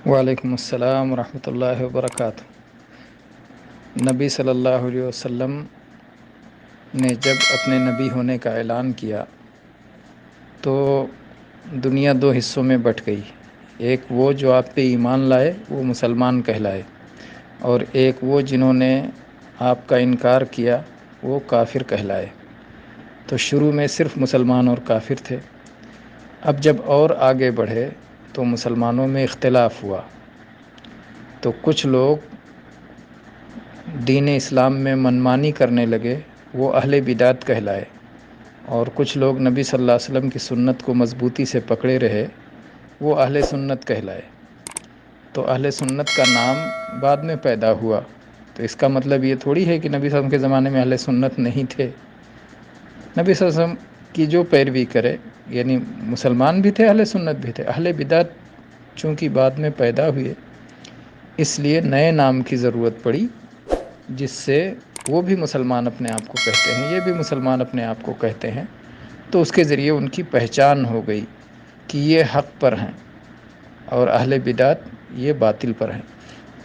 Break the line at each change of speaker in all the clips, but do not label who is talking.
وعلیکم السلام ورحمۃ اللہ وبرکاتہ۔ نبی صلی اللہ علیہ وسلم نے جب اپنے نبی ہونے کا اعلان کیا تو دنیا دو حصوں میں بٹ گئی۔ ایک وہ جو آپ پہ ایمان لائے وہ مسلمان کہلائے، اور ایک وہ جنہوں نے آپ کا انکار کیا وہ کافر کہلائے۔ تو شروع میں صرف مسلمان اور کافر تھے۔ اب جب اور آگے بڑھے تو مسلمانوں میں اختلاف ہوا، تو کچھ لوگ دین اسلام میں منمانی کرنے لگے، وہ اہل بدعت کہلائے، اور کچھ لوگ نبی صلی اللہ علیہ وسلم کی سنت کو مضبوطی سے پکڑے رہے، وہ اہل سنت کہلائے۔ تو اہل سنت کا نام بعد میں پیدا ہوا، تو اس کا مطلب یہ تھوڑی ہے کہ نبی صلی اللہ علیہ وسلم کے زمانے میں اہل سنت نہیں تھے۔ نبی صلی اللہ علیہ وسلم کی جو پیروی کرے، یعنی مسلمان بھی تھے، اہل سنت بھی تھے۔ اہل بدعت چونکہ بعد میں پیدا ہوئے، اس لیے نئے نام کی ضرورت پڑی، جس سے وہ بھی مسلمان اپنے آپ کو کہتے ہیں، یہ بھی مسلمان اپنے آپ کو کہتے ہیں۔ تو اس کے ذریعے ان کی پہچان ہو گئی کہ یہ حق پر ہیں اور اہل بدعت یہ باطل پر ہیں۔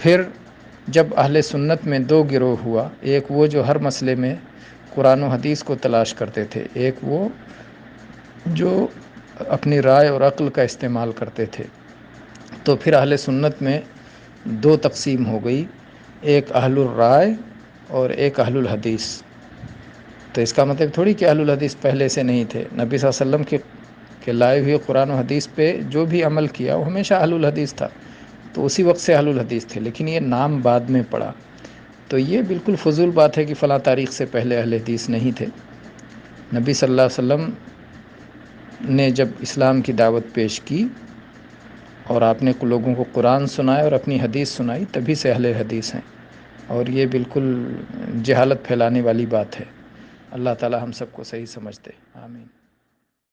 پھر جب اہل سنت میں دو گروہ ہوا، ایک وہ جو ہر مسئلے میں قرآن و حدیث کو تلاش کرتے تھے، ایک وہ جو اپنی رائے اور عقل کا استعمال کرتے تھے۔ تو پھر اہل سنت میں دو تقسیم ہو گئی، ایک اہل الرائے اور ایک اہل الحدیث۔ تو اس کا مطلب تھوڑی کہ اہل الحدیث پہلے سے نہیں تھے۔ نبی صلی اللہ علیہ وسلم کے لائے ہوئے قرآن و حدیث پہ جو بھی عمل کیا وہ ہمیشہ اہل الحدیث تھا، تو اسی وقت سے اہل الحدیث تھے، لیکن یہ نام بعد میں پڑا۔ تو یہ بالکل فضول بات ہے کہ فلاں تاریخ سے پہلے اہل حدیث نہیں تھے۔ نبی صلی اللہ علیہ وسلم نے جب اسلام کی دعوت پیش کی اور آپ نے لوگوں کو قرآن سنایا اور اپنی حدیث سنائی، تبھی سے اہل حدیث ہیں، اور یہ بالکل جہالت پھیلانے والی بات ہے۔ اللہ تعالی ہم سب کو صحیح سمجھ دے، آمین۔